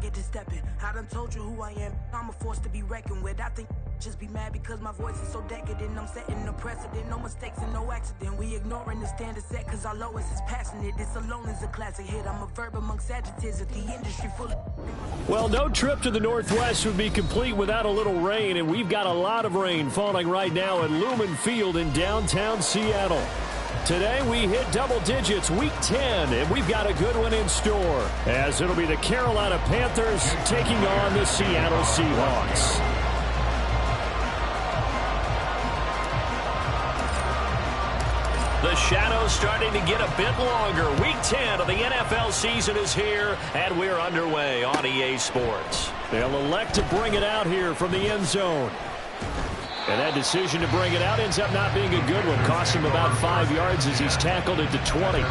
get to stepping. I done told you who I am. I'm a force to be reckoned with. I think just be mad because my voice is so decadent. I'm setting the precedent. No mistakes and no accident. We ignoring the standard set because our lowest is passionate. This alone is a classic hit. I'm a verb amongst adjectives at the industry full of... Well, no trip to the Northwest would be complete without a little rain, and we've got a lot of rain falling right now at Lumen Field in downtown Seattle. Today we hit double digits, week 10, and we've got a good one in store, as it'll be the Carolina Panthers taking on the Seattle Seahawks. The shadow's starting to get a bit longer. Week 10 of the NFL season is here, and we're underway on EA Sports. They'll elect to bring it out here from the end zone. And that decision to bring it out ends up not being a good one. Cost him about 5 yards as he's tackled at the 20.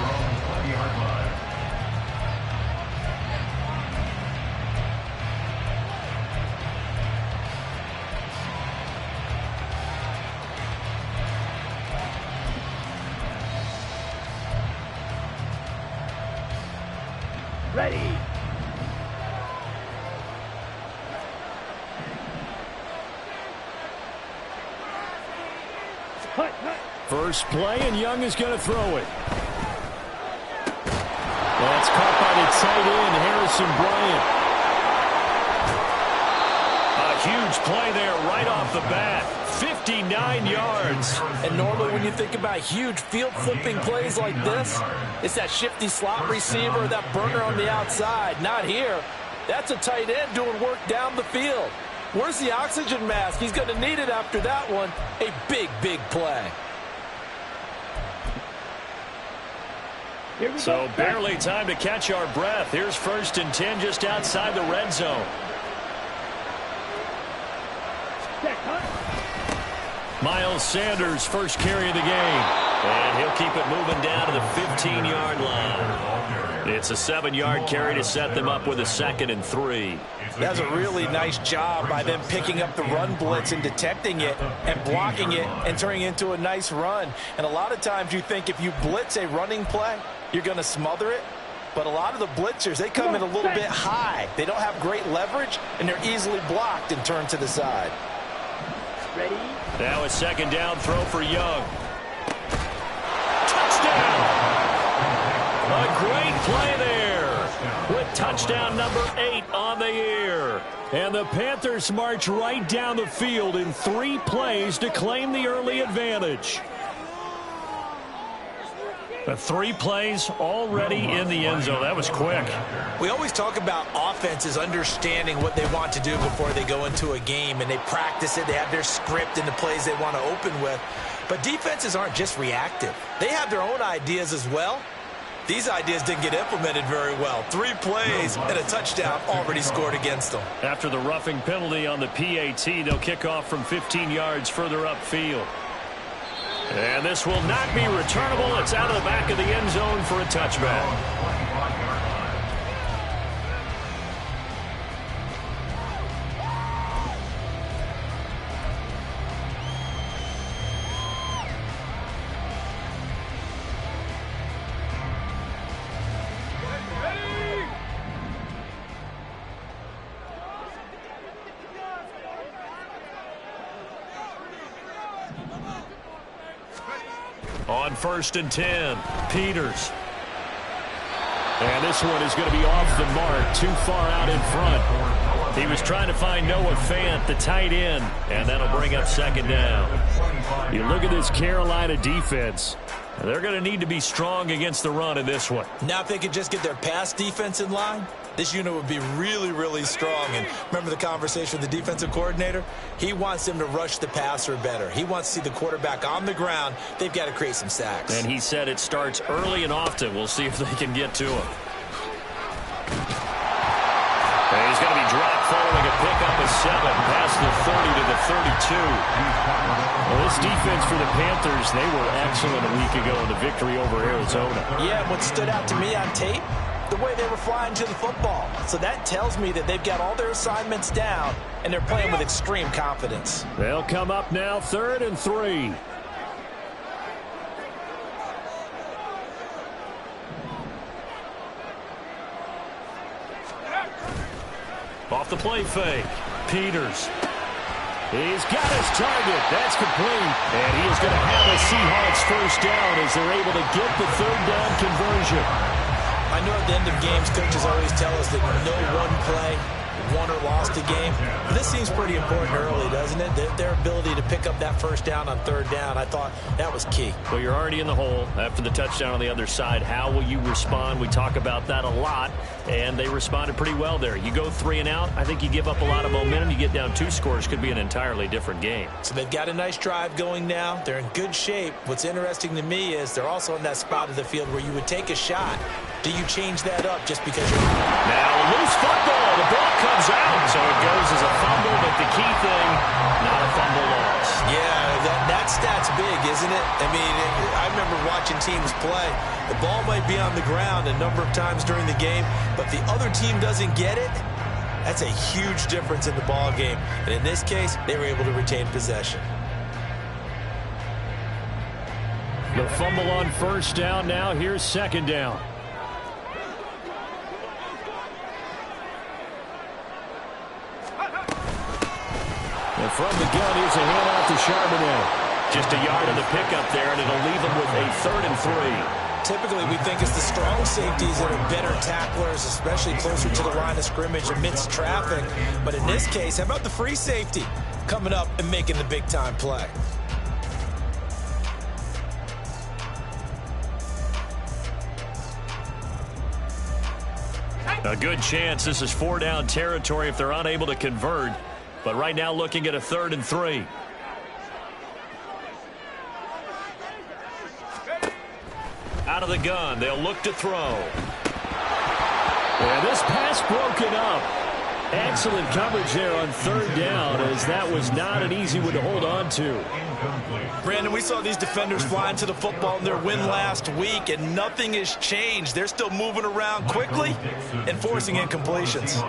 Ready. First play, and Young is going to throw it. That's caught by the tight end, Harrison Bryant. A huge play there right off the bat. 59 yards. And normally when you think about huge field-flipping plays like this, it's that shifty slot receiver, that burner on the outside. Not here. That's a tight end doing work down the field. Where's the oxygen mask? He's going to need it after that one. A big, big play. So barely time to catch our breath. Here's 1st and 10 just outside the red zone. Miles Sanders, first carry of the game. And he'll keep it moving down to the 15-yard line. It's a 7-yard carry to set them up with a 2nd and 3. That's a really nice job by them picking up the run blitz and detecting it and blocking it and turning it into a nice run. And a lot of times you think if you blitz a running play, you're going to smother it. But a lot of the blitzers, they come in a little bit high. They don't have great leverage, and they're easily blocked and turned to the side. Ready? Now a 2nd down throw for Young. Touchdown! A great play there with touchdown number 8 on the year. And the Panthers march right down the field in 3 plays to claim the early advantage. The 3 plays already in the end zone. That was quick. We always talk about offenses understanding what they want to do before they go into a game, and they practice it. They have their script and the plays they want to open with. But defenses aren't just reactive. They have their own ideas as well. These ideas didn't get implemented very well. 3 plays and a touchdown already scored against them. After the roughing penalty on the PAT, they'll kick off from 15 yards further upfield. And this will not be returnable. It's out of the back of the end zone for a touchback. On 1st and 10, Peters. And this one is going to be off the mark, too far out in front. He was trying to find Noah Fant, the tight end, and that'll bring up 2nd down. You look at this Carolina defense. They're going to need to be strong against the run in this one. Now if they could just get their pass defense in line, this unit would be really, really strong. And remember the conversation with the defensive coordinator? He wants them to rush the passer better. He wants to see the quarterback on the ground. They've got to create some sacks. And he said it starts early and often. We'll see if they can get to him. And he's going to be dropped following a pickup of 7 past the 30 to the 32. Well, this defense for the Panthers, they were excellent a week ago in the victory over Arizona. Yeah, what stood out to me on tape, the way they were flying to the football. So that tells me that they've got all their assignments down, and they're playing with extreme confidence. They'll come up now 3rd and 3. Off the play fake. Peters. He's got his target. That's complete. And he is going to have a Seahawks first down as they're able to get the third down conversion. I know at the end of games, coaches always tell us that no one play won or lost a game. But this seems pretty important early, doesn't it? Their ability to pick up that first down on third down, I thought that was key. Well, you're already in the hole after the touchdown on the other side. How will you respond? We talk about that a lot, and they responded pretty well there. You go 3 and out, I think you give up a lot of momentum. You get down 2 scores, could be an entirely different game. So they've got a nice drive going now. They're in good shape. What's interesting to me is they're also in that spot of the field where you would take a shot. Do you change that up just because you're... Now, a loose football. The ball comes out. So it goes as a fumble, but the key thing, not a fumble loss. Yeah, that stat's big, isn't it? I mean, I remember watching teams play. The ball might be on the ground a number of times during the game, but the other team doesn't get it. That's a huge difference in the ball game. And in this case, they were able to retain possession. The fumble on first down now. Here's second down. And from the gun, here's a handoff to Charbonnet. Just a yard of the pickup there, and it'll leave them with a 3rd and 3. Typically, we think it's the strong safeties that are better tacklers, especially closer to the line of scrimmage amidst traffic. But in this case, how about the free safety coming up and making the big-time play? A good chance this is 4-down territory if they're unable to convert. But right now looking at a 3rd and 3. Out of the gun, they'll look to throw. And this pass broken up. Excellent coverage there on 3rd down, as that was not an easy one to hold on to. Brandon, we saw these defenders flying to the football in their win last week, and nothing has changed. They're still moving around quickly and forcing incompletions.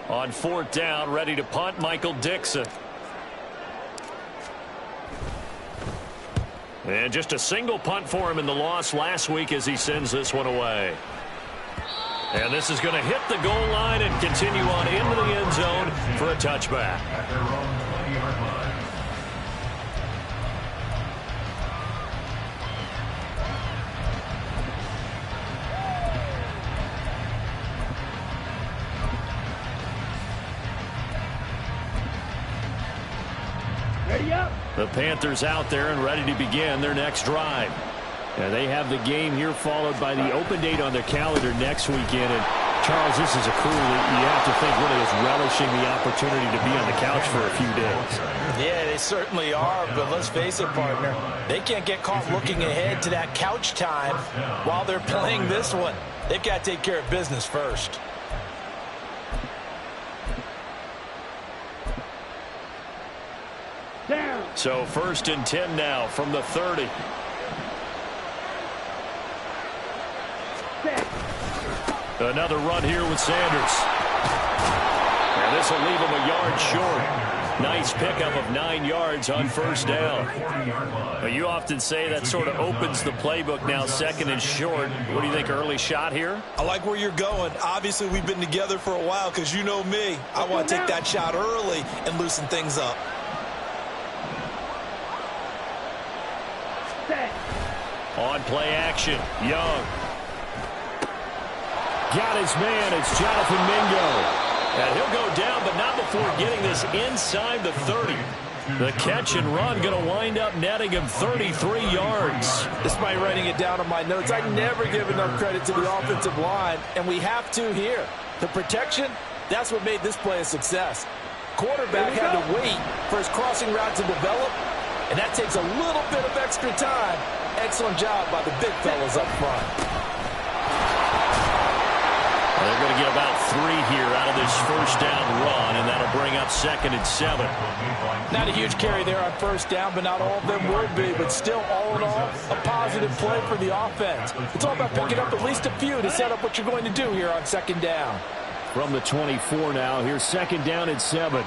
On 4th down, ready to punt, Michael Dixon. And just a single punt for him in the loss last week as he sends this one away. And this is going to hit the goal line and continue on into the end zone for a touchback. The Panthers out there and ready to begin their next drive. And they have the game here followed by the open date on their calendar next weekend. And Charles, this is a crew that you have to think really is relishing the opportunity to be on the couch for a few days. Yeah, they certainly are, but let's face it, partner. They can't get caught looking ahead to that couch time while they're playing this one. They've got to take care of business first. So 1st and 10 now from the 30. Another run here with Sanders. And this will leave him a yard short. Nice pickup of 9 yards on 1st down. But you often say that sort of opens the playbook now, 2nd and short. What do you think, early shot here? I like where you're going. Obviously, we've been together for a while because you know me. I want to take that shot early and loosen things up. On play action, Young. Got his man, it's Jonathan Mingo. And he'll go down, but not before getting this inside the 30. The catch and run going to wind up netting him 33 yards. Despite writing it down on my notes, I never give enough credit to the offensive line, and we have to here. The protection, that's what made this play a success. Quarterback had to wait for his crossing route to develop, and that takes a little bit of extra time. Excellent job by the big fellas up front. They're going to get about 3 here out of this 1st down run, and that'll bring up 2nd and 7. Not a huge carry there on 1st down, but not all of them will be. But still, all in all, a positive play for the offense. It's all about picking up at least a few to set up what you're going to do here on 2nd down. From the 24 now, here's 2nd down and 7.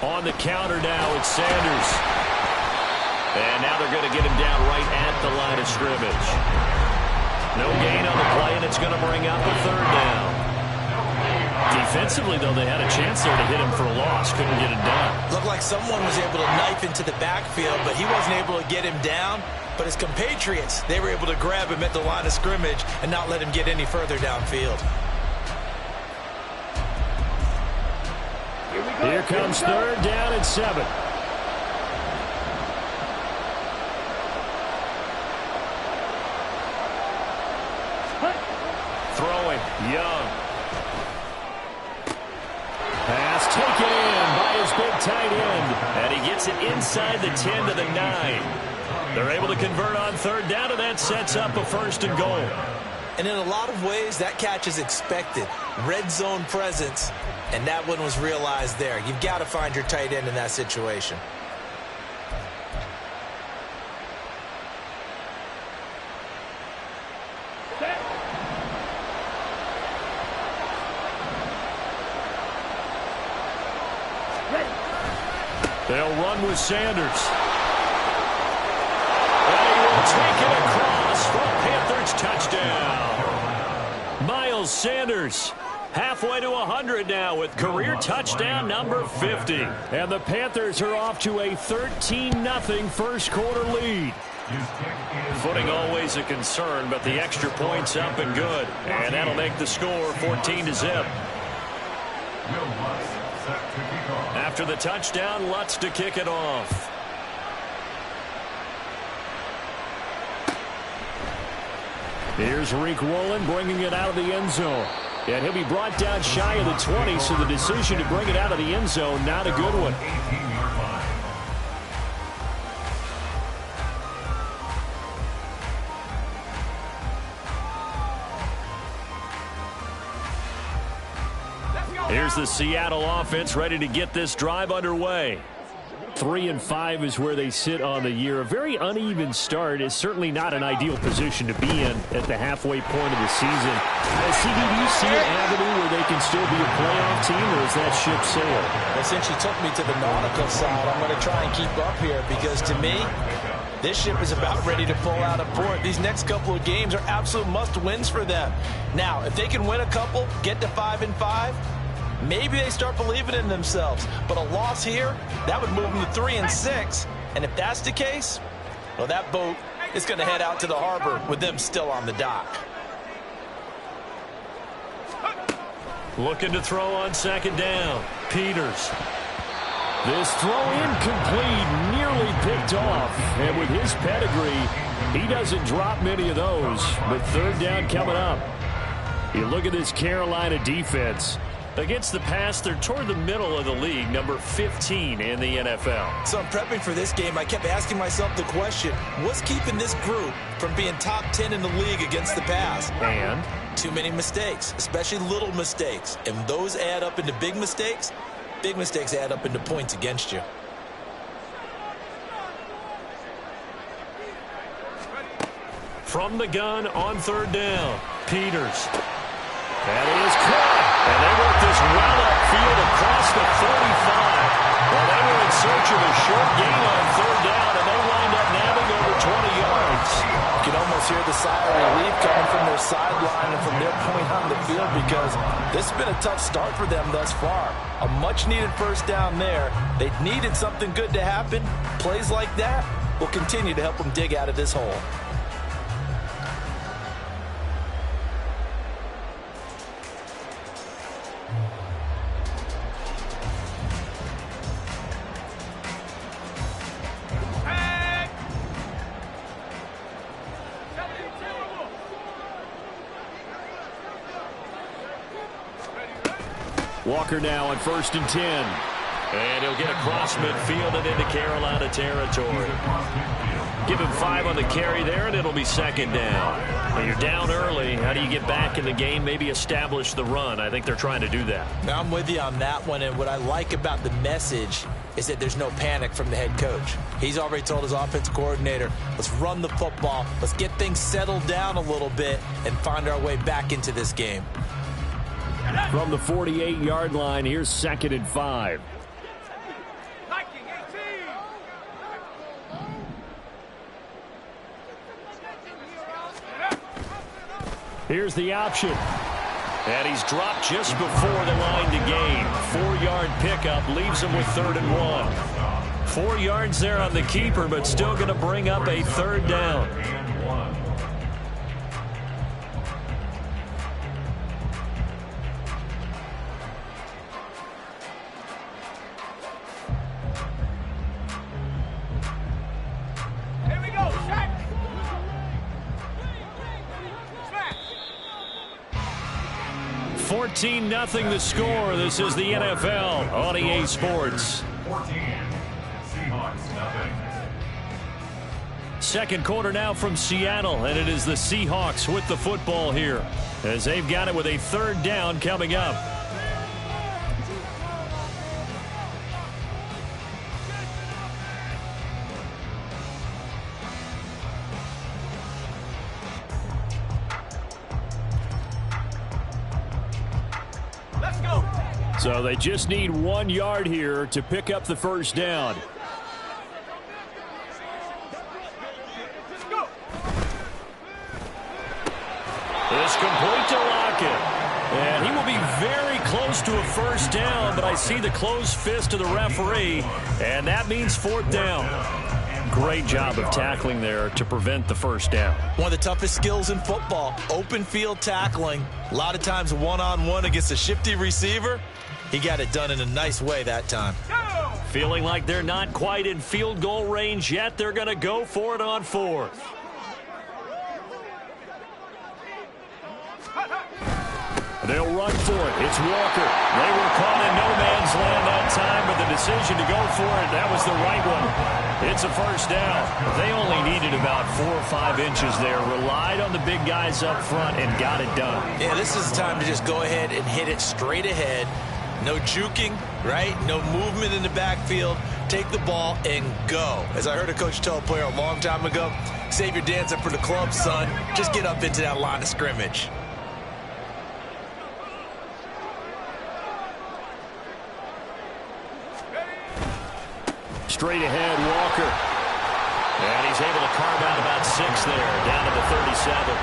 On the counter now, it's Sanders. And now they're going to get him down right at the line of scrimmage. No gain on the play, and it's going to bring up a third down. Defensively, though, they had a chance there to hit him for a loss. Couldn't get it done. Looked like someone was able to knife into the backfield, but he wasn't able to get him down. But his compatriots, they were able to grab him at the line of scrimmage and not let him get any further downfield. Here comes third down and 7. Throwing, Young. Pass taken in by his big tight end. And he gets it inside the 10 to the 9. They're able to convert on third down, and that sets up a 1st and goal. And in a lot of ways, that catch is expected. Red zone presence, and that one was realized there. You've got to find your tight end in that situation. They'll run with Sanders. And he will take it across for a Panthers touchdown. Miles Sanders halfway to 100 now with career touchdown number 50. And the Panthers are off to a 13-0 first quarter lead. Footing always a concern, but the extra point's up and good. And that'll make the score 14-0. After the touchdown, Lutz to kick it off. Here's Rick Rowland bringing it out of the end zone. And he'll be brought down shy of the 20, so the decision to bring it out of the end zone, not a good one. Here's the Seattle offense ready to get this drive underway. 3-5 is where they sit on the year. A very uneven start is certainly not an ideal position to be in at the halfway point of the season. CD, do you see an avenue where they can still be a playoff team, or is that ship sailed? Well, since you took me to the nautical side, I'm going to try and keep up here because to me, this ship is about ready to pull out of port. These next couple of games are absolute must-wins for them. Now, if they can win a couple, get to 5-5, maybe they start believing in themselves. But a loss here, that would move them to 3-6. And if that's the case, well, that boat is going to head out to the harbor with them still on the dock. Looking to throw on second down. Peters. This throw incomplete, nearly picked off. And with his pedigree, he doesn't drop many of those. But third down coming up. You look at this Carolina defense. Against the pass, they're toward the middle of the league, number 15 in the NFL. So I'm prepping for this game. I kept asking myself the question, what's keeping this group from being top 10 in the league against the pass? And? Too many mistakes, especially little mistakes. And those add up into big mistakes. Big mistakes add up into points against you. From the gun on third down, Peters. That is caught. And they work this well upfield across the 45. Well, they were in search of a short gain on third down, and they wind up nabbing over 20 yards. You can almost hear the sigh of relief coming from their sideline and from their point on the field because this has been a tough start for them thus far. A much-needed first down there. They needed something good to happen. Plays like that will continue to help them dig out of this hole. Walker now on 1st and 10. And he'll get across midfield and into Carolina territory. Give him 5 on the carry there, and it'll be second down. When you're down early, how do you get back in the game, maybe establish the run? I think they're trying to do that. Now, I'm with you on that one, and what I like about the message is that there's no panic from the head coach. He's already told his offensive coordinator, let's run the football, let's get things settled down a little bit and find our way back into this game. From the 48-yard line, here's 2nd and 5. Here's the option. And he's dropped just before the line to gain. 4-yard pickup leaves him with 3rd and 1. 4 yards there on the keeper, but still going to bring up a 3rd down. Here we go, shot. 14-0 the score. This is the NFL on EA Sports. 14. Seahawks, nothing. Second quarter now from Seattle, and it is the Seahawks with the football here as they've got it with a 3rd down coming up. Let's go. So they just need 1 yard here to pick up the 1st down. It's complete to Lockett. And he will be very close to a 1st down, but I see the closed fist of the referee, and that means 4th down. Great job of tackling there to prevent the 1st down. One of the toughest skills in football, open field tackling. A lot of times one-on-one against a shifty receiver. He got it done in a nice way that time. Feeling like they're not quite in field goal range yet, they're going to go for it on 4th. They'll run for it. It's Walker. They were caught in no man's land that time, but the decision to go for it, that was the right one. It's a 1st down. They only needed about 4 or 5 inches there, relied on the big guys up front, and got it done. Yeah, this is the time to just go ahead and hit it straight ahead. No juking, right? No movement in the backfield. Take the ball and go. As I heard a coach tell a player a long time ago, save your dancing for the club, son. Just get up into that line of scrimmage. Straight ahead, Walker. And he's able to carve out about 6 there, down to the 37.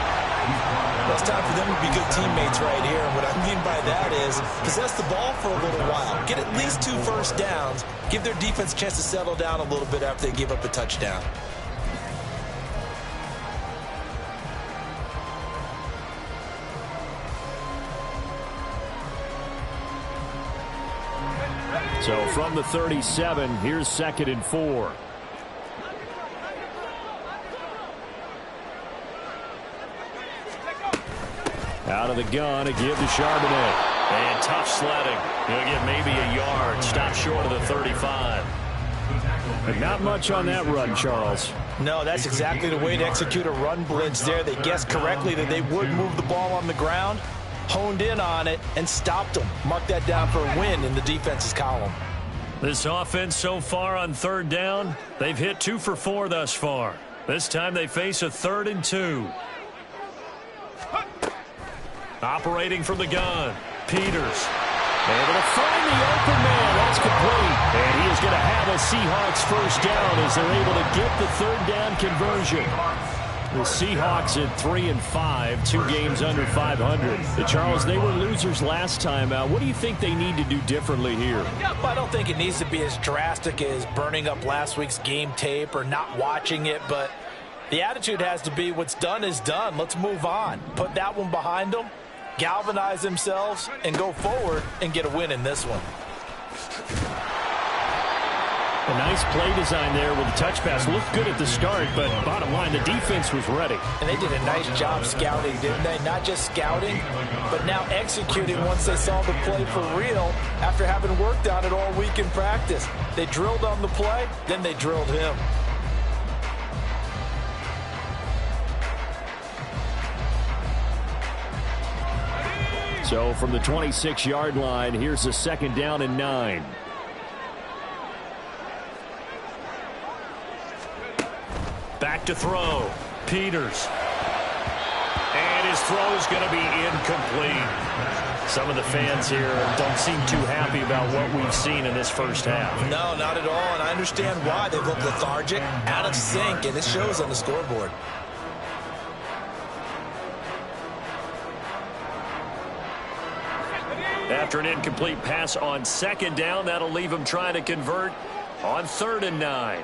Well, it's time for them to be good teammates right here. And what I mean by that is possess the ball for a little while. Get at least 2 1st downs. Give their defense a chance to settle down a little bit after they give up a touchdown. So from the 37, here's 2nd and 4. Out of the gun, a give to Charbonnet. And tough sledding. He'll get maybe a yard. Stop short of the 35. But not much on that run, Charles. No, that's exactly the way to execute a run blitz there. They guessed correctly that they would move the ball on the ground, honed in on it, and stopped them. Mark that down for a win in the defense's column. This offense so far on 3rd down, they've hit 2 for 4 thus far. This time they face a 3rd and 2. Operating from the gun, Peters. Able to find the open man. That's complete. And he is going to have a Seahawks 1st down as they're able to get the 3rd down conversion. The Seahawks at 3 and 5, 2 games under 500. Charles, they were losers last time out. What do you think they need to do differently here? I don't think it needs to be as drastic as burning up last week's game tape or not watching it, but the attitude has to be what's done is done. Let's move on. Put that one behind them, galvanize themselves, and go forward and get a win in this one. A nice play design there with the touch pass. Looked good at the start, but bottom line, the defense was ready. And they did a nice job scouting, didn't they? Not just scouting, but now executing once they saw the play for real after having worked on it all week in practice. They drilled on the play, then they drilled him. So from the 26-yard line, here's a 2nd down and 9. Back to throw. Peters. And his throw is going to be incomplete. Some of the fans here don't seem too happy about what we've seen in this 1st half. No, not at all, and I understand why. They've looked lethargic, out of sync, and it shows on the scoreboard. After an incomplete pass on 2nd down, that'll leave him trying to convert on 3rd and 9.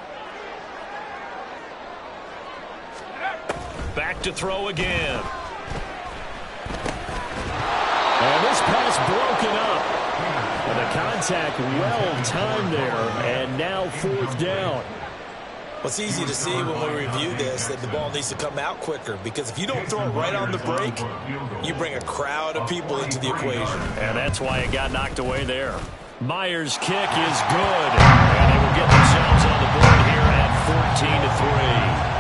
Back to throw again. And this pass broken up. And the contact well timed there, and now 4th down. Well, it's easy to see when we review this that the ball needs to come out quicker, because if you don't throw it right on the break, you bring a crowd of people into the equation. And that's why it got knocked away there. Myers' kick is good. And they will get themselves on the board here at 14-3.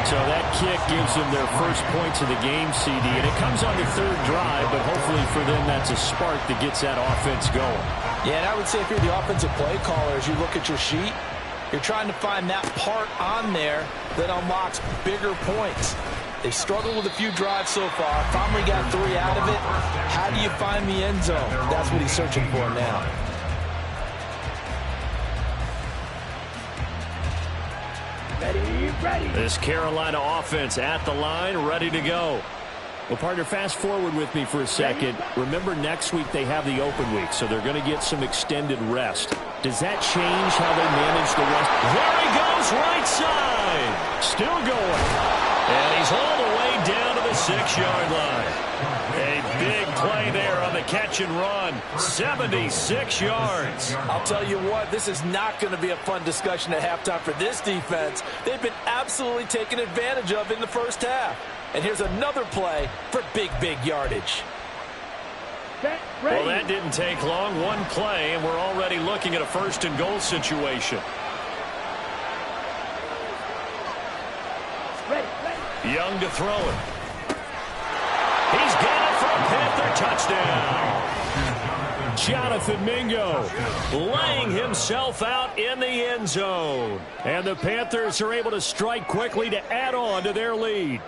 So that kick gives them their first points of the game, CD. And it comes on the 3rd drive, but hopefully for them that's a spark that gets that offense going. Yeah, and I would say if you're the offensive play caller, as you look at your sheet, you're trying to find that part on there that unlocks bigger points. They struggled with a few drives so far. Finally got 3 out of it. How do you find the end zone? That's what he's searching for now. Ready. This Carolina offense at the line, ready to go. Well, partner, fast forward with me for a second. Remember, next week they have the open week, so they're going to get some extended rest. Does that change how they manage the rest? There he goes, right side. Still going. And he's all the way down to the 6-yard line. A big play there on the catch and run. 76 yards. I'll tell you what, this is not going to be a fun discussion at halftime for this defense. They've been absolutely taken advantage of in the first half. And here's another play for big yardage. Well, that didn't take long. One play, and we're already looking at a 1st and goal situation. Young to throw it. He's got it for a Panther touchdown. Jonathan Mingo laying himself out in the end zone. And the Panthers are able to strike quickly to add on to their lead.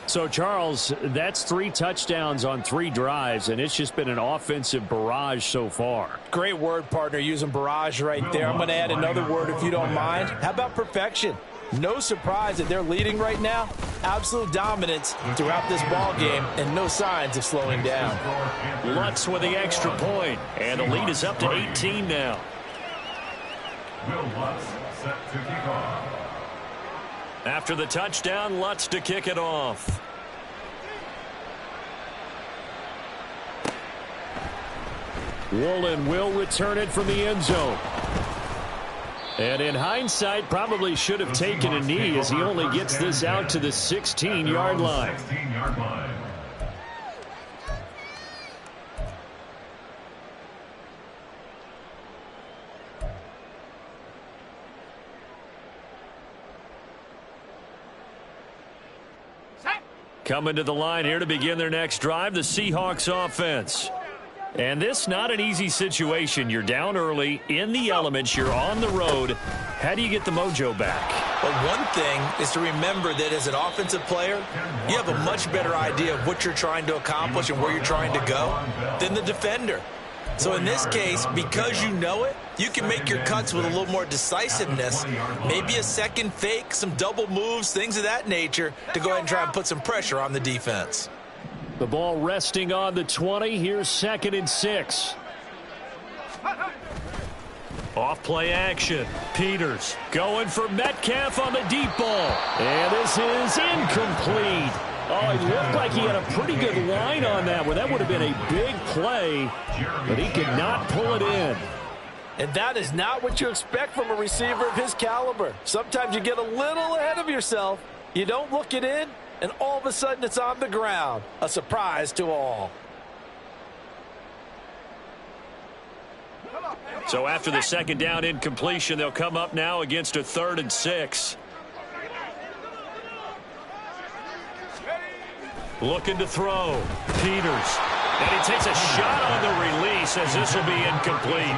So, Charles, that's 3 touchdowns on 3 drives, and it's just been an offensive barrage so far. Great word, partner, using barrage right there. I'm going to add another word if you don't mind. How about perfection? No surprise that they're leading right now. Absolute dominance throughout this ball game, and no signs of slowing down. Lutz with the extra point, and the lead is up to 18 now. Will Lutz set to kick off. After the touchdown, Lutz to kick it off. Woolen will return it from the end zone. And in hindsight, probably should have taken a knee as he only gets this out to the 16-yard line. Coming to the line here to begin their next drive, the Seahawks offense. And this not an easy situation. You're down early, in the elements, you're on the road. How do you get the mojo back? Well, one thing is to remember that as an offensive player, you have a much better idea of what you're trying to accomplish and where you're trying to go than the defender. So in this case, because you know it, you can make your cuts with a little more decisiveness, maybe a second fake, some double moves, things of that nature, to go ahead and try and put some pressure on the defense. The ball resting on the 20. Here's 2nd and 6. Off play action. Peters going for Metcalf on the deep ball. And this is incomplete. Oh, it looked like he had a pretty good line on that one. That would have been a big play, but he could not pull it in. And that is not what you expect from a receiver of his caliber. Sometimes you get a little ahead of yourself. You don't look it in, and all of a sudden it's on the ground. A surprise to all. So after the 2nd down incompletion, they'll come up now against a 3rd and 6. Looking to throw. Peters. And he takes a shot on the release as this will be incomplete.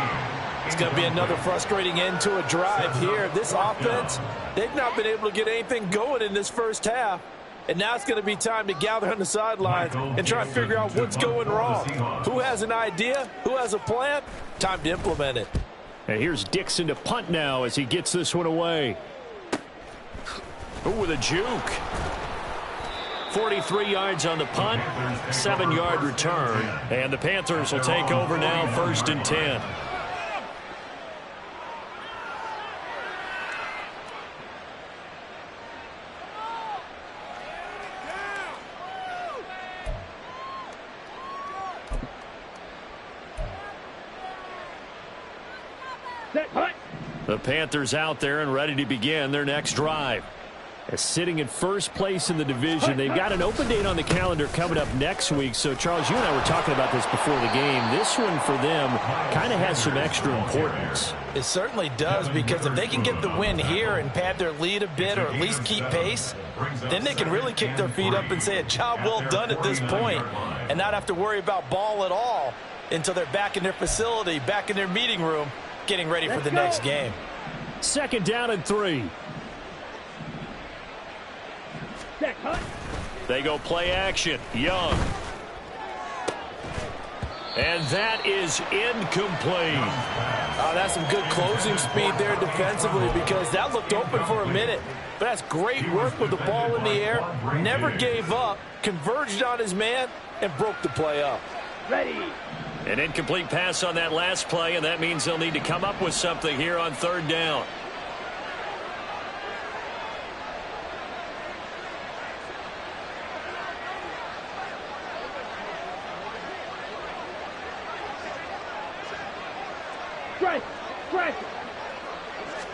It's going to be another frustrating end to a drive here. This offense, they've not been able to get anything going in this first half. And now it's going to be time to gather on the sidelines and try and figure out what's going wrong. Who has an idea? Who has a plan? Time to implement it. And here's Dixon to punt now as he gets this one away. Ooh, with a juke. 43 yards on the punt, 7-yard return. And the Panthers will take over now, 1st and 10. The Panthers out there and ready to begin their next drive. Sitting in first place in the division. They've got an open date on the calendar coming up next week. So, Charles, you and I were talking about this before the game. This one for them kind of has some extra importance. It certainly does, because if they can get the win here and pad their lead a bit or at least keep pace, then they can really kick their feet up and say a job well done at this point and not have to worry about ball at all until they're back in their facility, back in their meeting room, getting ready for the next game. 2nd down and 3. They go play action. Young. And that is incomplete. That's some good closing speed there defensively, because that looked open for a minute. But that's great work with the ball in the air. Never gave up, converged on his man, and broke the play up. Ready. An incomplete pass on that last play, and that means they'll need to come up with something here on 3rd down.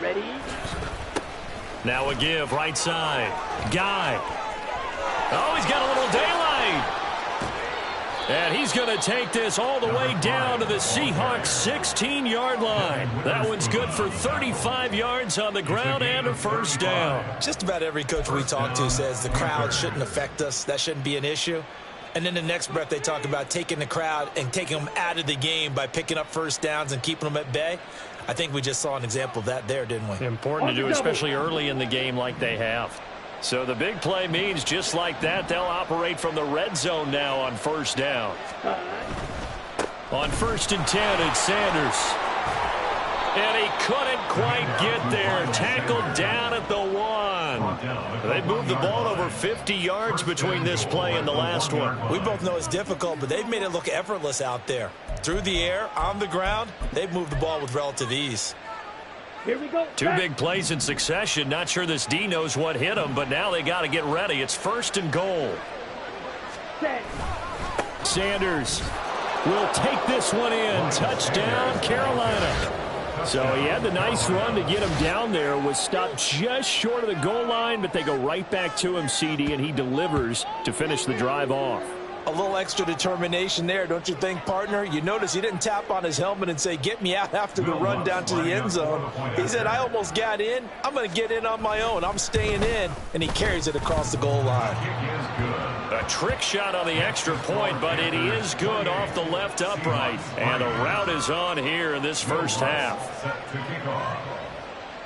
Ready. Now a give, right side. Guy. Oh, he's got a little daylight. And he's going to take this all the way down to the Seahawks' 16-yard line. That one's good for 35 yards on the ground and a 1st down. Just about every coach we talk to says the crowd shouldn't affect us. That shouldn't be an issue. And then the next breath they talk about taking the crowd and taking them out of the game by picking up 1st downs and keeping them at bay. I think we just saw an example of that there, didn't we? Important to do, especially early in the game like they have. So the big play means just like that, they'll operate from the red zone now on 1st down. On 1st and 10, it's Sanders. And he couldn't quite get there. Tackled down at the 1. They moved the ball over 50 yards between this play and the last one. We both know it's difficult, but they've made it look effortless out there. Through the air, on the ground, they've moved the ball with relative ease. Here we go. 2 big plays in succession. Not sure this D knows what hit him, but now they got to get ready. It's 1st and goal. Sanders will take this one in. Touchdown, Carolina. So he had the nice run to get him down there. Was stopped just short of the goal line, but they go right back to him, CD, and he delivers to finish the drive off. A little extra determination there, don't you think, partner? You notice he didn't tap on his helmet and say, get me out after the run down to the end zone. He said, I almost got in. I'm going to get in on my own. I'm staying in. And he carries it across the goal line. A trick shot on the extra point, but it is good off the left upright. And a route is on here in this 1st half.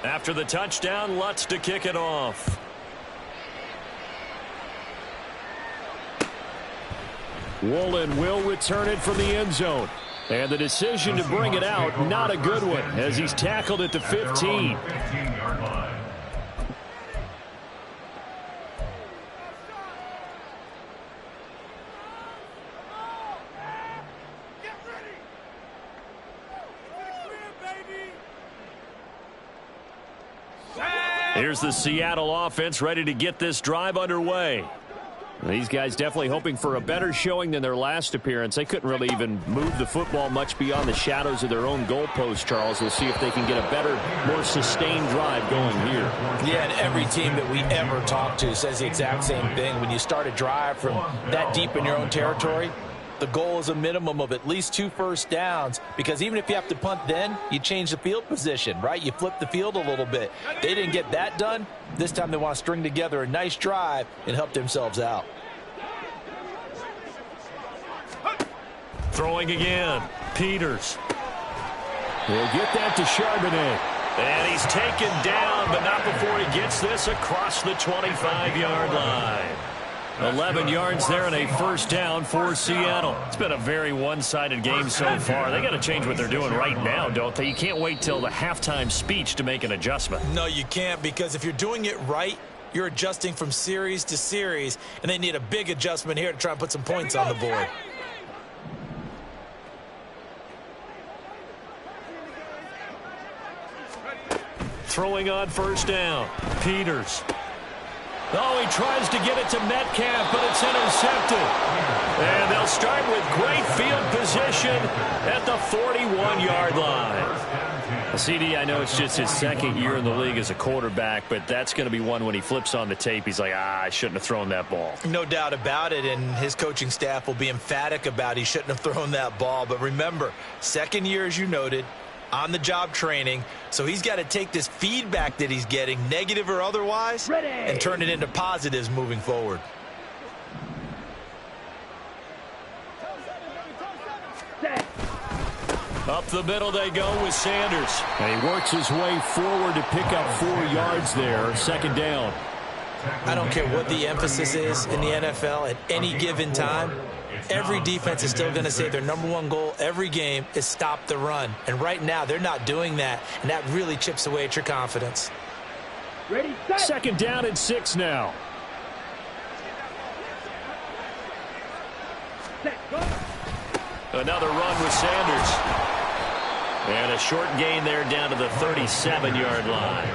After the touchdown, Lutz to kick it off. Woolen will return it from the end zone. And the decision to bring it out, not a good one, as he's tackled at the 15. Here's the Seattle offense ready to get this drive underway. These guys definitely hoping for a better showing than their last appearance. They couldn't really even move the football much beyond the shadows of their own goalpost, Charles. We'll see if they can get a better, more sustained drive going here. Yeah, and every team that we ever talk to says the exact same thing. When you start a drive from that deep in your own territory, the goal is a minimum of at least 2 first downs, because even if you have to punt then, you change the field position, right? You flip the field a little bit. They didn't get that done. This time they want to string together a nice drive and help themselves out. Throwing again. Peters. He'll get that to Charbonnet. And he's taken down, but not before he gets this across the 25-yard line. 11 yards there and a 1st down for Seattle. It's been a very one-sided game so far. They got to change what they're doing right now, don't they? You can't wait till the halftime speech to make an adjustment. No, you can't, because if you're doing it right, You're adjusting from series to series, and they need a big adjustment here to try and put some points on the board. Throwing on first down. Peters. Oh, he tries to get it to Metcalf, but it's intercepted. And they'll start with great field position at the 41-yard line. CD, I know it's just his second year in the league as a quarterback, but that's going to be one when he flips on the tape. He's like, I shouldn't have thrown that ball. No doubt about it, and his coaching staff will be emphatic about he shouldn't have thrown that ball. But remember, second year, as you noted, on-the-job training, so he's got to take this feedback that he's getting, negative or otherwise, and turn it into positives moving forward. Up the middle they go with Sanders. And he works his way forward to pick up 4 yards there. Second down. I don't care what the emphasis is in the NFL at any given time. Every defense is still going to say their #1 goal every game is stop the run. And right now, they're not doing that, and that really chips away at your confidence. Ready, set. Second down and 6 now. Set, go. Another run with Sanders. And a short gain there down to the 37-yard line.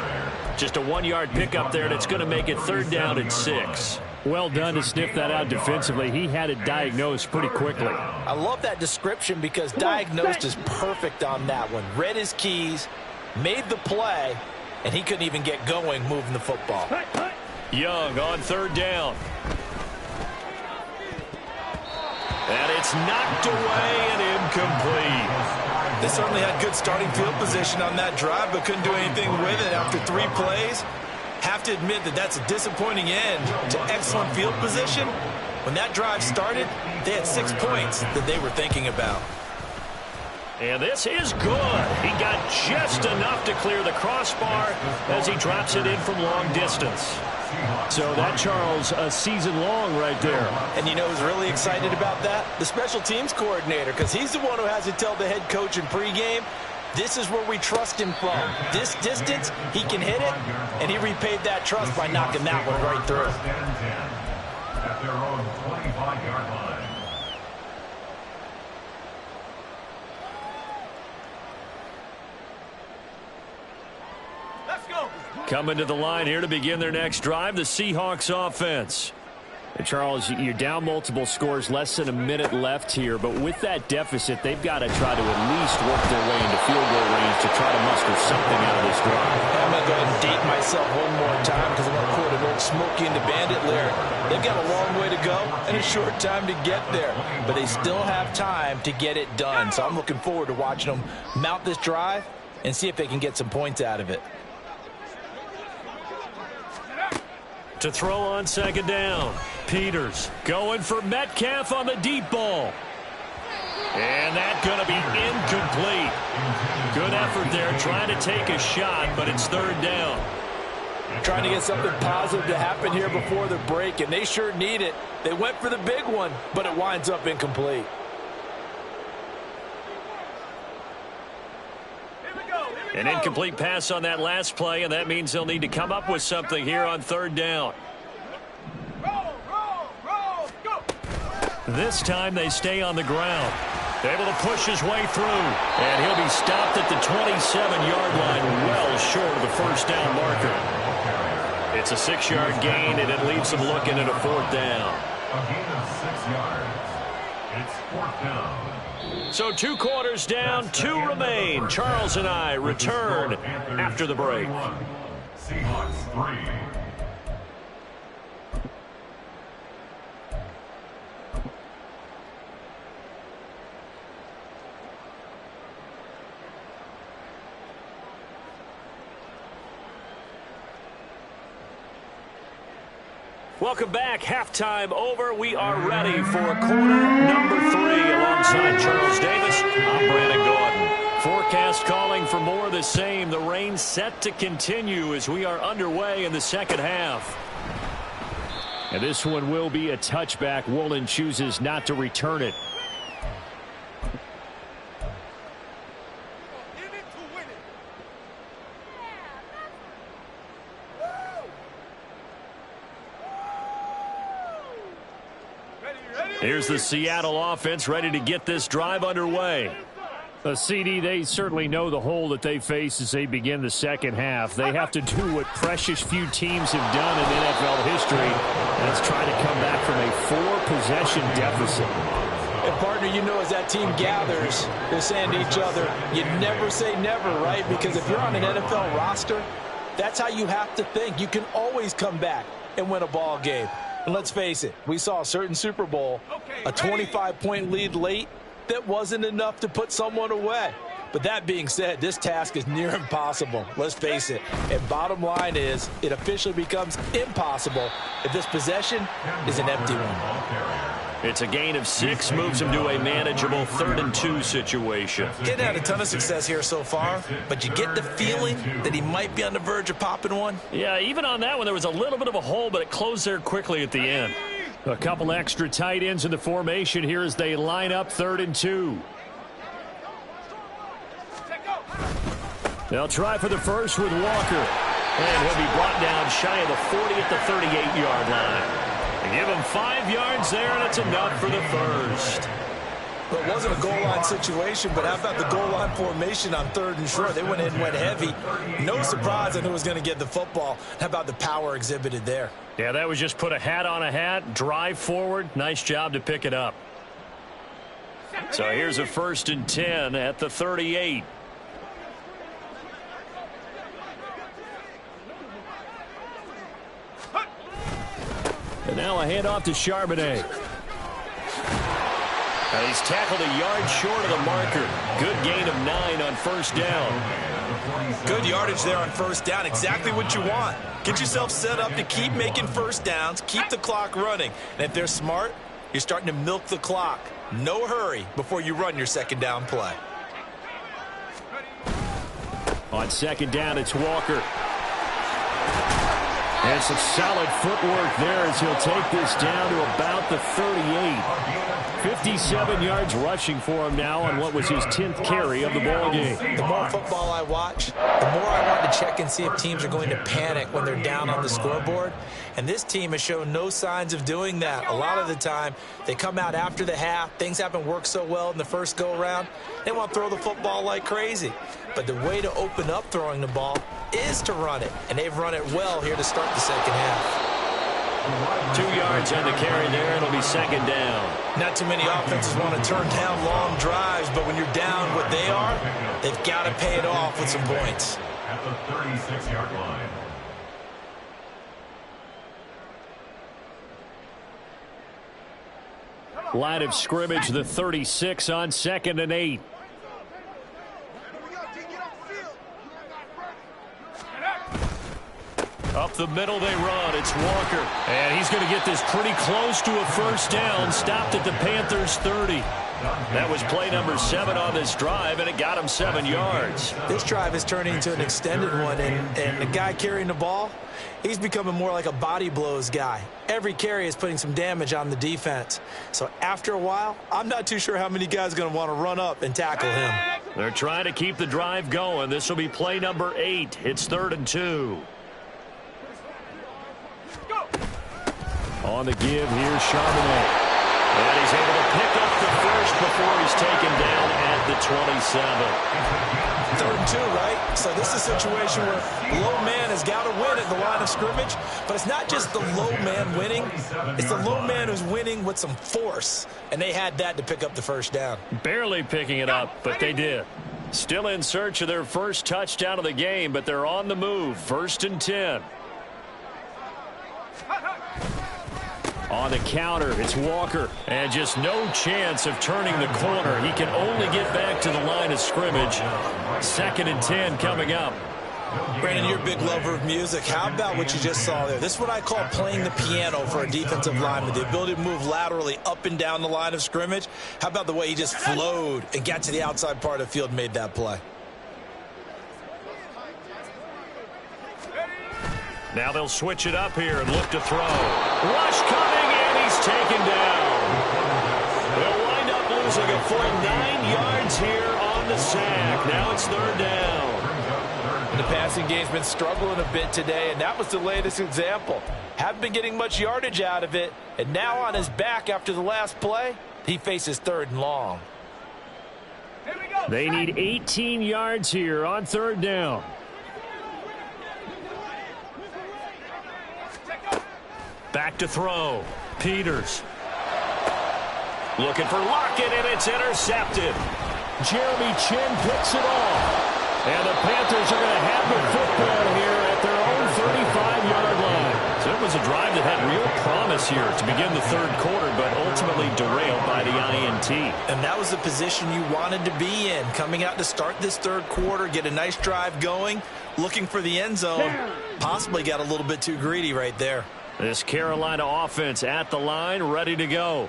Just a 1-yard pickup there, and it's going to make it third down and 6. Well done to sniff that out defensively. He had it diagnosed pretty quickly. I love that description because diagnosed is perfect on that one. Read his keys, made the play, and he couldn't even get going moving the football. Young on third down. And it's knocked away and incomplete. They certainly had good starting field position on that drive, but couldn't do anything with it after 3 plays. Have to admit that that's a disappointing end to excellent field position. When that drive started, they had 6 points that they were thinking about. And this is good. He got just enough to clear the crossbar as he drops it in from long distance. So that, Charles, a season long right there. And you know who's really excited about that? The special teams coordinator, because he's the one who has to tell the head coach in pregame, this is where we trust him from. This distance, he can hit it, and he repaid that trust by knocking that one right through. At their own 25-yard line. Coming to the line here to begin their next drive, the Seahawks offense. And Charles, you're down multiple scores, less than a minute left here, but with that deficit, they've got to try to at least work their way into field goal range to try to muster something out of this drive. I'm going to go ahead and date myself one more time because I'm going to quote an old Smokey and the Bandit lyric. They've got a long way to go and a short time to get there, but they still have time to get it done. So I'm looking forward to watching them mount this drive and see if they can get some points out of it. To throw on second down, Peters going for Metcalf on the deep ball. And that's going to be incomplete. Good effort there trying to take a shot, but it's third down. Trying to get something positive to happen here before the break, and they sure need it. They went for the big one, but it winds up incomplete. An incomplete pass on that last play, and that means they'll need to come up with something here on third down. This time they stay on the ground. Able to push his way through, and he'll be stopped at the 27-yard line, well short of the first down marker. It's a 6-yard gain, and it leaves them looking at a fourth down. A gain of 6 yards. It's fourth down. So 2 quarters down, 2 remain. Charles and I return after the break. Seahawks 3. Welcome back. Halftime over. We are ready for quarter number 3 alongside Charles Davis. I'm Brandon Gordon. Forecast calling for more of the same. The rain set to continue as we are underway in the second half. And this one will be a touchback. Woolen chooses not to return it. Here's the Seattle offense ready to get this drive underway. CD, they certainly know the hole that they face as they begin the second half. They have to do what precious few teams have done in NFL history, and it's trying to come back from a 4-possession deficit. And, partner, you know, as that team gathers, they're saying to each other, you never say never, right? Because if you're on an NFL roster, that's how you have to think. You can always come back and win a ball game. And let's face it, we saw a certain Super Bowl, a 25-point lead late, that wasn't enough to put someone away. But that being said, this task is near impossible. Let's face it. And bottom line is, it officially becomes impossible if this possession is an empty one. It's a gain of 6, moves him to a manageable 3rd and 2 situation. Getting had a ton of success here so far, but you get the feeling that he might be on the verge of popping one. Yeah, even on that one, there was a little bit of a hole, but it closed there quickly at the end. A couple extra tight ends in the formation here as they line up 3rd and 2. They'll try for the first with Walker. And he'll be brought down shy of the 40 at the 38-yard line. They give him 5 yards there, and it's enough for the first. Well, it wasn't a goal line situation, but how about the goal line formation on 3rd and short? They went in, went heavy. No surprise on who was going to get the football. How about the power exhibited there? Yeah, that was just put a hat on a hat, drive forward. Nice job to pick it up. So here's a 1st and 10 at the 38. And now a handoff to Charbonnet. And he's tackled a yard short of the marker. Good gain of 9 on 1st down. Good yardage there on 1st down. Exactly what you want. Get yourself set up to keep making 1st downs, keep the clock running. And if they're smart, you're starting to milk the clock. No hurry before you run your 2nd down play. On 2nd down, it's Walker. And some solid footwork there as he'll take this down to about the 38. 57 yards rushing for him now on what was his 10th carry of the ballgame. The more football I watch, the more I want to check and see if teams are going to panic when they're down on the scoreboard. And this team has shown no signs of doing that. A lot of the time, they come out after the half. Things haven't worked so well in the first go-around. They want to throw the football like crazy. But the way to open up throwing the ball is to run it. And they've run it well here to start the second half. 2 yards on the carry there. It'll be 2nd down. Not too many offenses want to turn down long drives, but when you're down what they are, they've got to pay it off with some points. At the 36-yard line. Line of scrimmage, the 36 on 2nd and 8. Up the middle they run. It's Walker. And he's going to get this pretty close to a 1st down. Stopped at the Panthers' 30. That was play number 7 on this drive, and it got him 7 yards. This drive is turning into an extended one, and the guy carrying the ball, he's becoming more like a body blows guy. Every carry is putting some damage on the defense. So after a while, I'm not too sure how many guys are going to want to run up and tackle him. They're trying to keep the drive going. This will be play number 8. It's 3rd and 2. On the give, here's Charbonnet. And he's able to pick up the first before he's taken down at the 27. 3rd and 2, right? So this is a situation where low man has got to win at the line of scrimmage, but it's not just the low man winning. It's the low man who's winning with some force, and they had that to pick up the 1st down. Barely picking it up, but they did. Still in search of their first touchdown of the game, but they're on the move. 1st and 10. On the counter, it's Walker. And just no chance of turning the corner. He can only get back to the line of scrimmage. 2nd and 10 coming up. Brandon, you're a big lover of music. How about what you just saw there? This is what I call playing the piano for a defensive lineman. The ability to move laterally up and down the line of scrimmage. How about the way he just flowed and got to the outside part of the field and made that play? Now they'll switch it up here and look to throw. Rush coming, and he's taken down. They'll wind up losing a full 9 yards here on the sack. Now it's 3rd down. The passing game's been struggling a bit today, and that was the latest example. Haven't been getting much yardage out of it, And now on his back after the last play, he faces 3rd and long. They need 18 yards here on 3rd down. Back to throw. Peters. Looking for Lockett, and it's intercepted. Jeremy Chin picks it off. And the Panthers are going to have the football here at their own 35-yard line. So it was a drive that had real promise here to begin the 3rd quarter, but ultimately derailed by the INT. And that was the position you wanted to be in, coming out to start this 3rd quarter, get a nice drive going, looking for the end zone. Possibly got a little bit too greedy right there. This Carolina offense at the line, ready to go.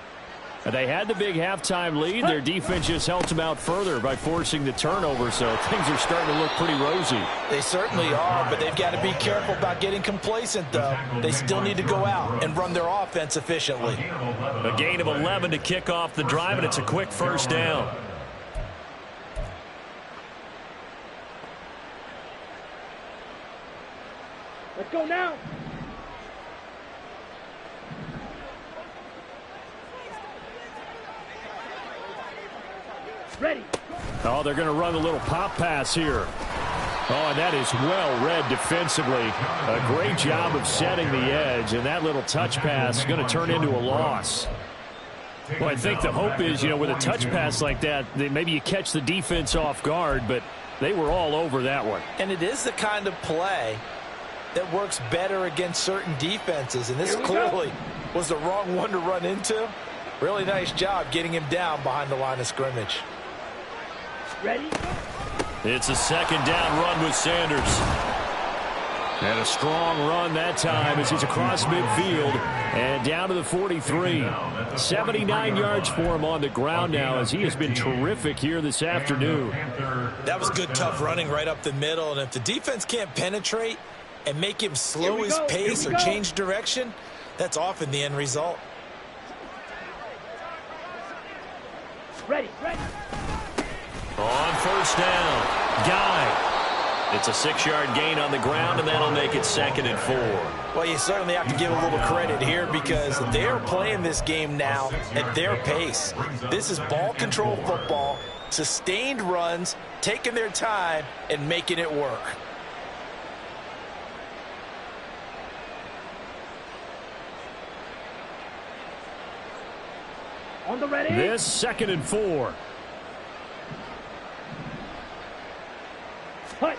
They had the big halftime lead. Their defense just helped them out further by forcing the turnover, so things are starting to look pretty rosy. They certainly are, but they've got to be careful about getting complacent, though. They still need to go out and run their offense efficiently. A gain of 11 to kick off the drive, and it's a quick 1st down. Let's go now. Ready. Oh, they're going to run a little pop pass here. Oh, and that is well read defensively. A great job of setting the edge, and that little touch pass is going to turn into a loss. Well, I think the hope is, with a touch pass like that maybe you catch the defense off guard, but they were all over that one. And it is the kind of play that works better against certain defenses, and this clearly was the wrong one to run into. Really nice job getting him down behind the line of scrimmage. Ready? It's a 2nd down run with Sanders. And a strong run that time as he's across midfield and down to the 43. 79 yards for him on the ground now as he has been terrific here this afternoon. That was good, tough running right up the middle, and if the defense can't penetrate and make him slow his pace or change direction, that's often the end result. Ready. On 1st down, Guy. It's a 6-yard gain on the ground, and that'll make it 2nd and 4. Well, you certainly have to give a little credit here because they're playing this game now at their pace. This is ball control football, sustained runs, taking their time, and making it work. On the ready. This 2nd and 4. Hut.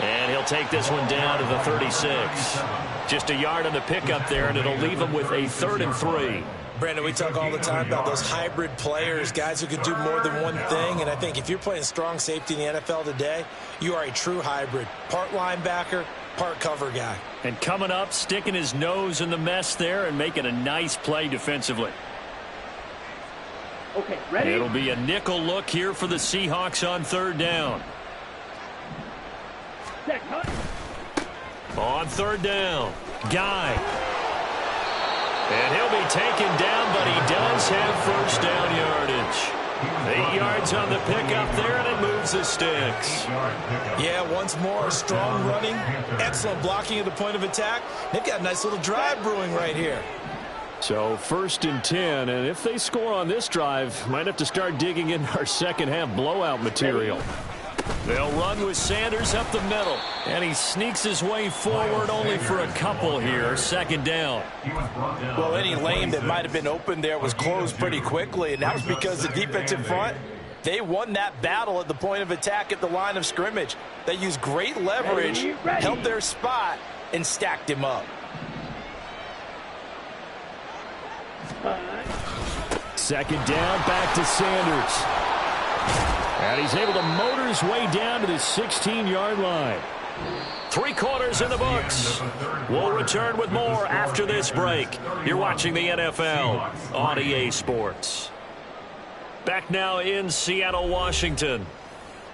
And he'll take this one down to the 36. Just a yard on the pickup there, and it'll leave him with a 3rd and 3. Brandon, we talk all the time about those hybrid players, guys who can do more than one thing, and I think if you're playing strong safety in the NFL today, you are a true hybrid. Part linebacker, part cover guy. And coming up, sticking his nose in the mess there and making a nice play defensively. Okay, ready? It'll be a nickel look here for the Seahawks on 3rd down. Check, hut. On 3rd down, Guy. And he'll be taken down, but he does have 1st down yardage. 8 yards on the pickup there, and it moves the sticks. Yeah, once more, strong running, excellent blocking at the point of attack. They've got a nice little drive brewing right here. So 1st and 10, and if they score on this drive, might have to start digging in our second-half blowout material. They'll run with Sanders up the middle, and he sneaks his way forward only for a couple here. 2nd down. Well, any lane that might have been open there was closed pretty quickly, and that was because the defensive front, they won that battle at the point of attack at the line of scrimmage. They used great leverage, held their spot, and stacked him up. 2nd down, back to Sanders. And he's able to motor his way down to the 16-yard line. 3 quarters in the books. We'll return with more after this break. You're watching the NFL on EA Sports. Back now in Seattle, Washington.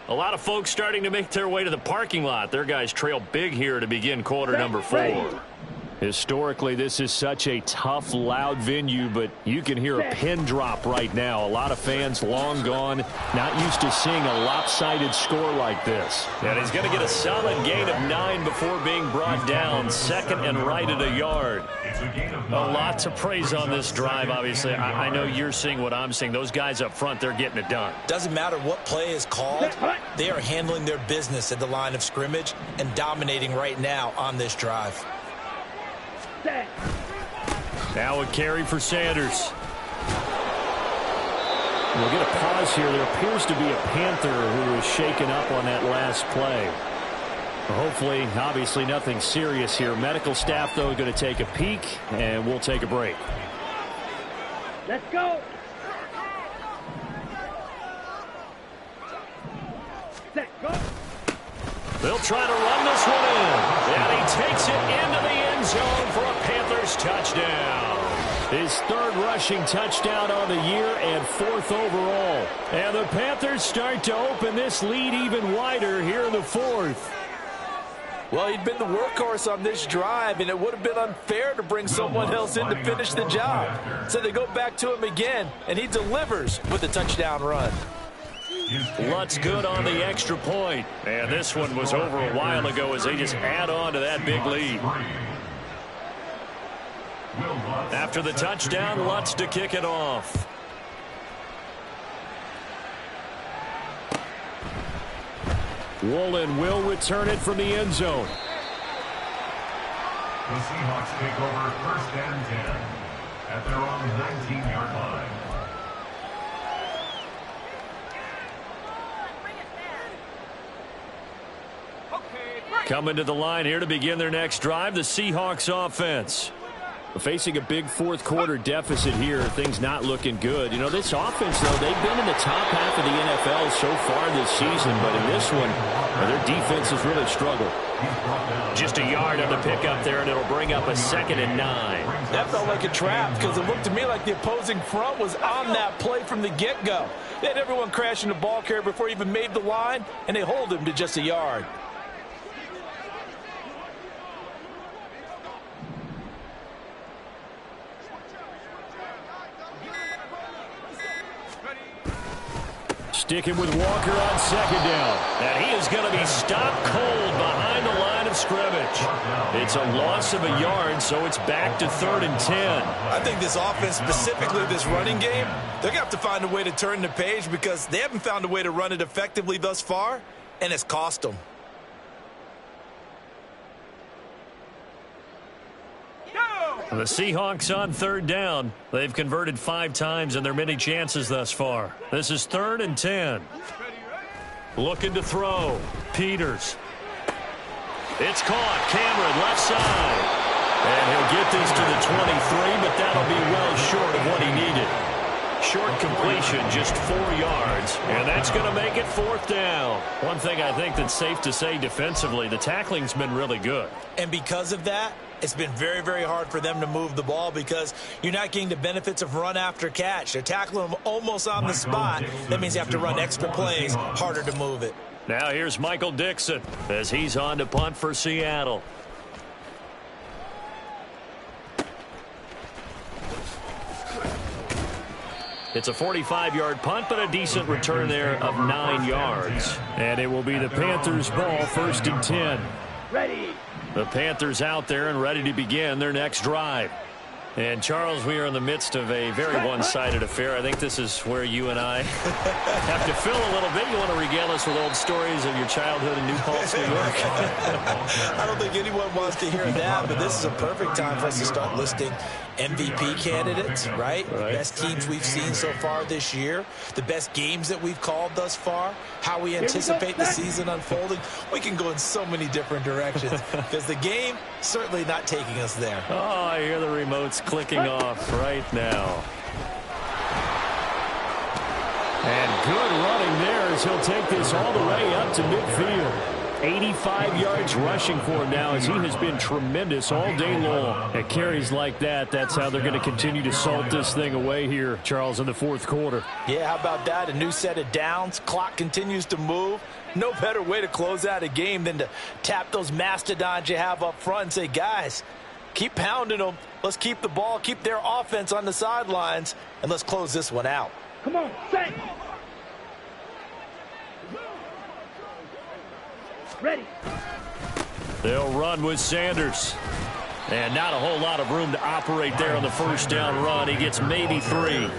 A lot of folks starting to make their way to the parking lot. Their guys trail big here to begin quarter number 4. Historically, this is such a tough, loud venue, but you can hear a pin drop right now. A lot of fans long gone, not used to seeing a lopsided score like this. And he's going to get a solid gain of 9 before being brought down, second and right at a yard. A lot to praise on this drive, obviously. I know you're seeing what I'm seeing. Those guys up front, they're getting it done. Doesn't matter what play is called. They are handling their business at the line of scrimmage and dominating right now on this drive. Now a carry for Sanders. We'll get a pause here. There appears to be a Panther who was shaken up on that last play. Hopefully, obviously, nothing serious here. Medical staff, though, going to take a peek, and we'll take a break. Let's go. Set, go. They'll try to run this one in. And he takes it into the end zone for a Panthers touchdown. His third rushing touchdown on the year and 4th overall. And the Panthers start to open this lead even wider here in the 4th. Well, he'd been the workhorse on this drive, and it would have been unfair to bring someone else in to finish the job. So they go back to him again, and he delivers with a touchdown run. Lutz good on the extra point. And this one was over a while ago as they just add on to that big lead. After the touchdown, Lutz to kick it off. Woolen will return it from the end zone. The Seahawks take over 1st and 10 at their own 19-yard line. Coming to the line here to begin their next drive, the Seahawks offense. Facing a big 4th quarter deficit here, things not looking good. You know, this offense, though, they've been in the top half of the NFL so far this season, but in this one, their defense has really struggled. Just a yard on the pickup there, and it'll bring up a 2nd and 9. That felt like a trap because it looked to me like the opposing front was on that play from the get-go. They had everyone crashing the ball carrier before he even made the line, and they hold him to just a yard. Sticking with Walker on 2nd down. And he is going to be stopped cold behind the line of scrimmage. It's a loss of a yard, so it's back to 3rd and 10. I think this offense, specifically this running game, they're going to have to find a way to turn the page because they haven't found a way to run it effectively thus far, and it's cost them. The Seahawks on 3rd down. They've converted 5 times in their many chances thus far. This is 3rd and 10. Looking to throw. Peters. It's caught. Cameron left side. And he'll get this to the 23, but that'll be well short of what he needed. Short completion, just 4 yards, and that's going to make it 4th down. One thing I think that's safe to say defensively, the tackling's been really good. And because of that, it's been very, very hard for them to move the ball because you're not getting the benefits of run after catch. They're tackling them almost on the spot. That means you have to run extra plays, harder to move it. Now here's Michael Dixon as he's on to punt for Seattle. It's a 45-yard punt, but a decent return there of 9 yards. And it will be the Panthers' ball, 1st and 10. Ready. The Panthers out there and ready to begin their next drive. And, Charles, we are in the midst of a very one-sided affair. I think this is where you and I have to fill a little bit. You want to regale us with old stories of your childhood in New Paltz, New York? I don't think anyone wants to hear that, but this is a perfect time for us to start listing MVP candidates, right? Best teams we've seen so far this year, the best games that we've called thus far, how we anticipate the season unfolding. We can go in so many different directions because the game certainly not taking us there. Oh, I hear the remotes clicking off right now. And good running there as he'll take this all the way up to midfield. 85 yards rushing for him now as he has been tremendous all day long. At carries like that, that's how they're going to continue to salt this thing away here, Charles, in the 4th quarter. Yeah, how about that? A new set of downs. Clock continues to move. No better way to close out a game than to tap those mastodons you have up front and say, guys, Keep pounding them. Let's keep the ball, keep their offense on the sidelines, and let's close this one out. Come on, set. Ready. They'll run with Sanders. And not a whole lot of room to operate there on the first down run. He gets maybe 3.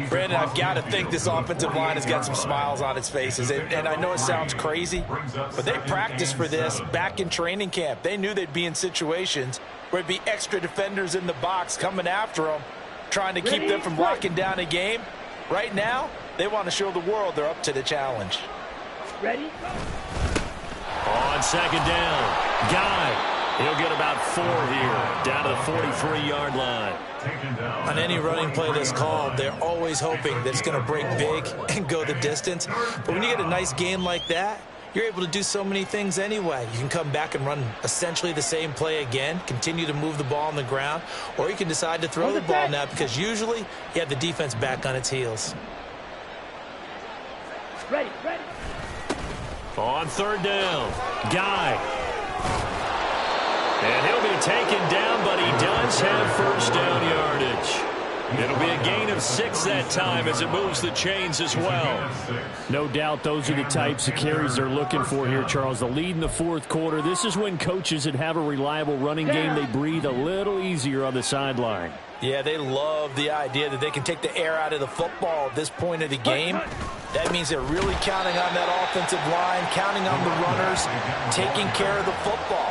Brandon, I've got to think this offensive line has got some smiles on its faces. And I know it sounds crazy, but they practiced for this back in training camp. They knew they'd be in situations where there'd be extra defenders in the box coming after them, trying to keep them from locking down a game. Right now, they want to show the world they're up to the challenge. Ready. On second down, Guy. He'll get about 4 here, down to the 43-yard line. On any running play that's called, they're always hoping that it's going to break big and go the distance. But when you get a nice game like that, you're able to do so many things anyway. You can come back and run essentially the same play again, continue to move the ball on the ground, or you can decide to throw the ball now because usually you have the defense back on its heels. Ready, ready. On third down, Guy. And he'll be taken down, but he does have first down yardage. It'll be a gain of 6 that time as it moves the chains as well. No doubt those are the types of carries they're looking for here, Charles. The lead in the fourth quarter. This is when coaches that have a reliable running game, they breathe a little easier on the sideline. Yeah, they love the idea that they can take the air out of the football at this point of the game. That means they're really counting on that offensive line, counting on the runners, taking care of the football.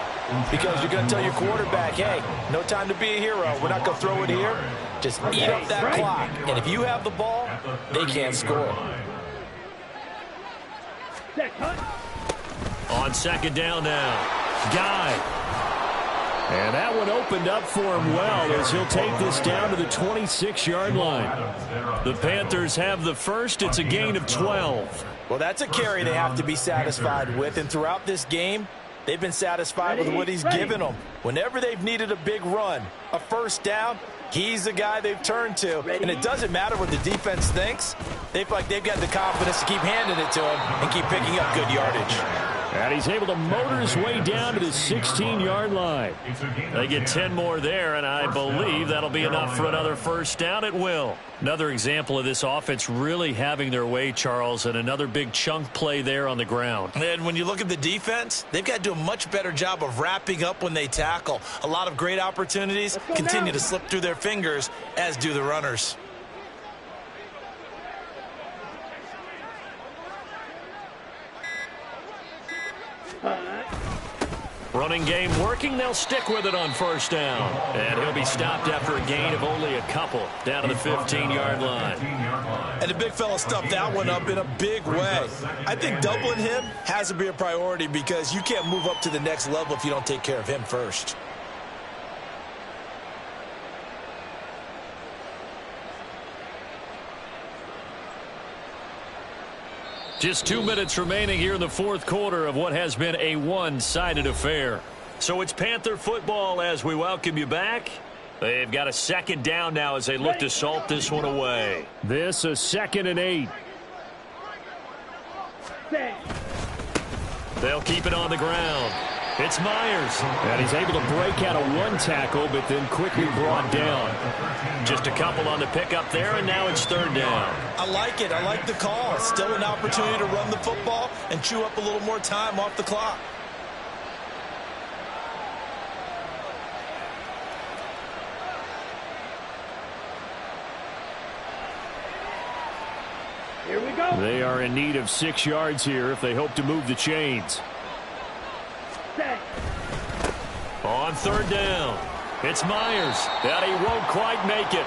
Because you're going to tell your quarterback, hey, no time to be a hero. We're not going to throw it here. Just eat up that clock. And if you have the ball, they can't score. On second down now, Guy. And that one opened up for him well as he'll take this down to the 26-yard line. The Panthers have the first. It's a gain of 12. Well, that's a carry they have to be satisfied with. And throughout this game, they've been satisfied with what he's given them. Whenever they've needed a big run, a first down, he's the guy they've turned to. And it doesn't matter what the defense thinks. They feel like they've got the confidence to keep handing it to him and keep picking up good yardage. And he's able to motor his way down to the 16-yard line. They get 10 more there, and I believe that'll be enough for another first down. It will. Another example of this offense really having their way, Charles, and another big chunk play there on the ground. And when you look at the defense, they've got to do a much better job of wrapping up when they tackle. A lot of great opportunities continue to slip through their fingers, as do the runners. Running game working. They'll stick with it on first down. And he'll be stopped after a gain of only a couple down to the 15-yard line. And the big fella stuffed that one up in a big way. I think doubling him has to be a priority because you can't move up to the next level if you don't take care of him first. Just 2 minutes remaining here in the fourth quarter of what has been a one-sided affair. So it's Panther football as we welcome you back. They've got a second down now as they look to salt this one away. This a 2nd and 8. They'll keep it on the ground. It's Myers. And he's able to break out of one tackle, but then quickly brought down. Just a couple on the pickup there, and now it's third down. I like it. I like the call. Still an opportunity to run the football and chew up a little more time off the clock. Here we go. They are in need of 6 yards here if they hope to move the chains. On third down, it's Myers. That he won't quite make it.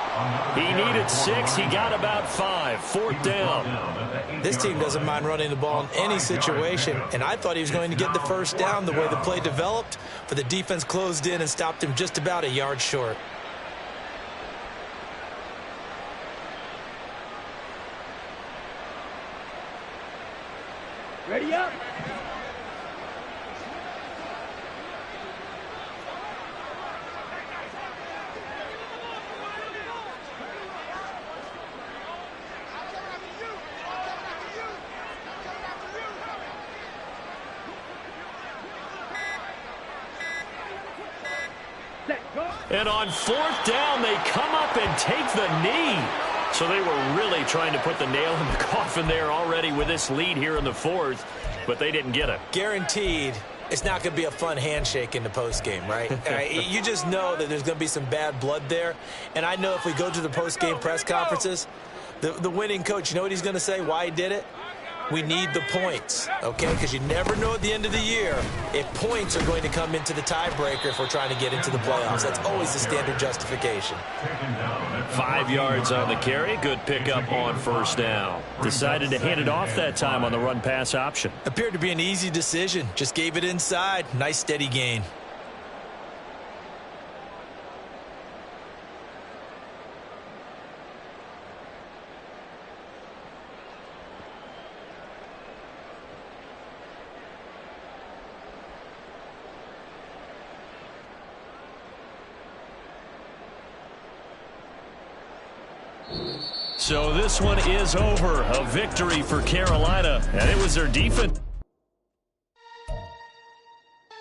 He needed 6. He got about 5. Fourth down. This team doesn't mind running the ball in any situation, and I thought he was going to get the first down the way the play developed, but the defense closed in and stopped him just about a yard short. Ready up. Set, go. And on fourth down, they come up and take the knee. So they were really trying to put the nail in the coffin there already with this lead here in the fourth, but they didn't get it. Guaranteed it's not going to be a fun handshake in the postgame, right? You just know that there's going to be some bad blood there. And I know if we go to the postgame press conferences, the winning coach, you know what he's going to say, why he did it? We need the points, okay? Because you never know at the end of the year if points are going to come into the tiebreaker if we're trying to get into the playoffs. That's always the standard justification. 5 yards on the carry. Good pickup on first down. Decided to hand it off that time on the run-pass option. Appeared to be an easy decision. Just gave it inside. Nice steady gain. So this one is over. A victory for Carolina, and it was their defense.